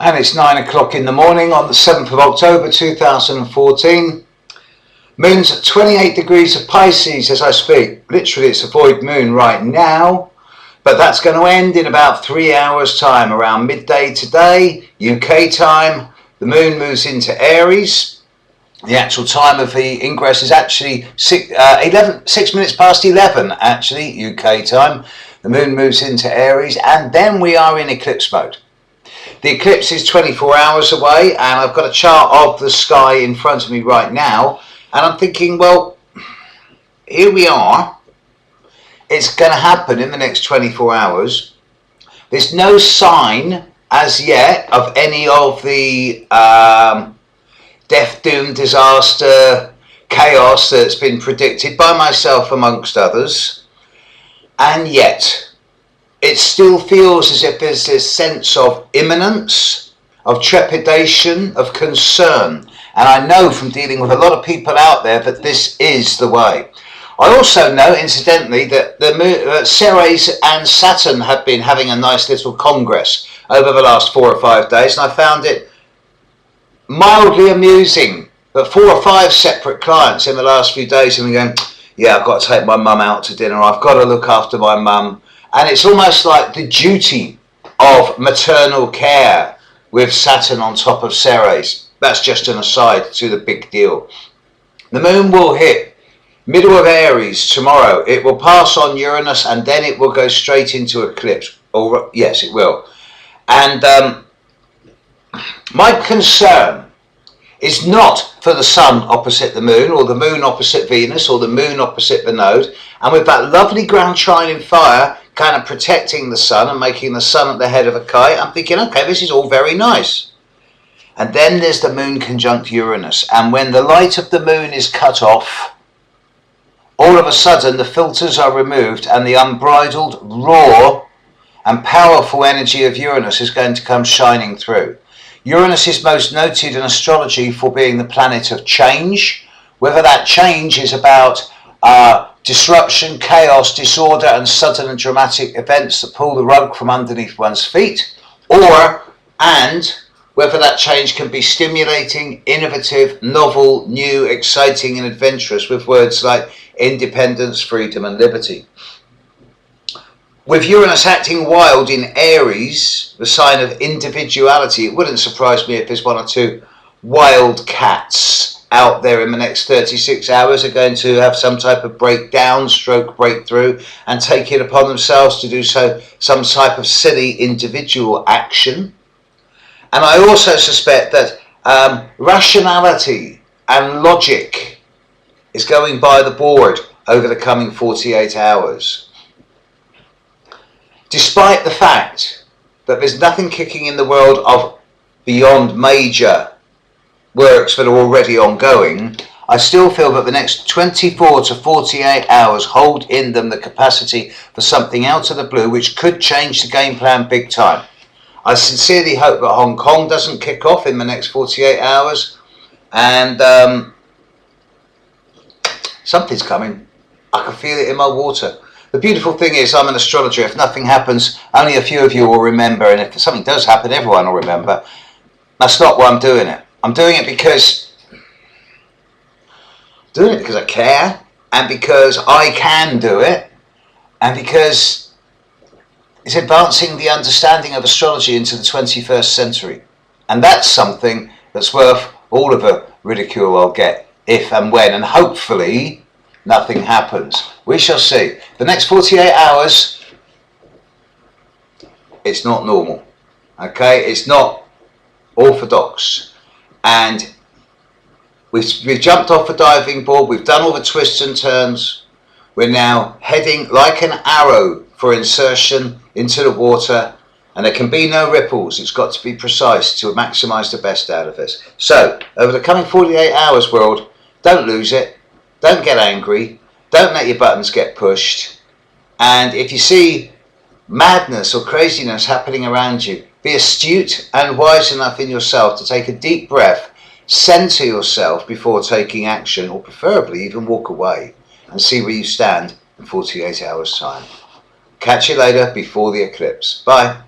And it's 9 o'clock in the morning on the 7th of October 2014. Moon's at 28 degrees of Pisces as I speak. Literally it's a void moon right now, but that's going to end in about 3 hours time, around midday today, UK time. The moon moves into Aries. The actual time of the ingress is actually 6 minutes past 11 actually, UK time. The moon moves into Aries and then we are in eclipse mode. The eclipse is 24 hours away and I've got a chart of the sky in front of me right now and I'm thinking, well, here we are. It's going to happen in the next 24 hours. There's no sign as yet of any of the death, doom, disaster, chaos that's been predicted by myself amongst others. And yet it still feels as if there's this sense of imminence, of trepidation, of concern. And I know from dealing with a lot of people out there that this is the way. I also know, incidentally, that Ceres and Saturn have been having a nice little congress over the last 4 or 5 days. And I found it mildly amusing that 4 or 5 separate clients in the last few days have been going, yeah, I've got to take my mum out to dinner. I've got to look after my mum. And it's almost like the duty of maternal care with Saturn on top of Ceres. That's just an aside to the big deal. The moon will hit middle of Aries tomorrow. It will pass on Uranus and then it will go straight into eclipse. Or, yes, it will. And my concern is not for the sun opposite the moon or the moon opposite Venus or the moon opposite the node. And with that lovely ground trine in fire kind of protecting the sun and making the sun at the head of a kite, I'm thinking, okay, this is all very nice. And then there's the moon conjunct Uranus. And when the light of the moon is cut off, all of a sudden the filters are removed and the unbridled, raw and powerful energy of Uranus is going to come shining through. Uranus is most noted in astrology for being the planet of change, whether that change is about disruption, chaos, disorder and sudden and dramatic events that pull the rug from underneath one's feet, and whether that change can be stimulating, innovative, novel, new, exciting and adventurous with words like independence, freedom and liberty. With Uranus acting wild in Aries, the sign of individuality, it wouldn't surprise me if there's 1 or 2 wild cats out there in the next 36 hours are going to have some type of breakdown, stroke breakthrough, and take it upon themselves to do some type of silly individual action. And I also suspect that rationality and logic is going by the board over the coming 48 hours. Despite the fact that there's nothing kicking in the world of beyond major works that are already ongoing, I still feel that the next 24 to 48 hours hold in them the capacity for something out of the blue which could change the game plan big time. I sincerely hope that Hong Kong doesn't kick off in the next 48 hours and something's coming. I can feel it in my water. The beautiful thing is I'm an astrologer. If nothing happens, only a few of you will remember, and if something does happen, everyone will remember. That's not why I'm doing it. I'm doing it because I care, and because I can do it, and because it's advancing the understanding of astrology into the 21st century. And that's something that's worth all of the ridicule I'll get if and when, and hopefully nothing happens. We shall see. The next 48 hours, it's not normal. Okay, it's not orthodox. And we've jumped off the diving board, we've done all the twists and turns. We're now heading like an arrow for insertion into the water, and there can be no ripples. It's got to be precise to maximise the best out of this. So, over the coming 48 hours, world, don't lose it. Don't get angry. Don't let your buttons get pushed. And if you see madness or craziness happening around you, be astute and wise enough in yourself to take a deep breath, center yourself before taking action, or preferably even walk away and see where you stand in 48 hours time. Catch you later before the eclipse. Bye.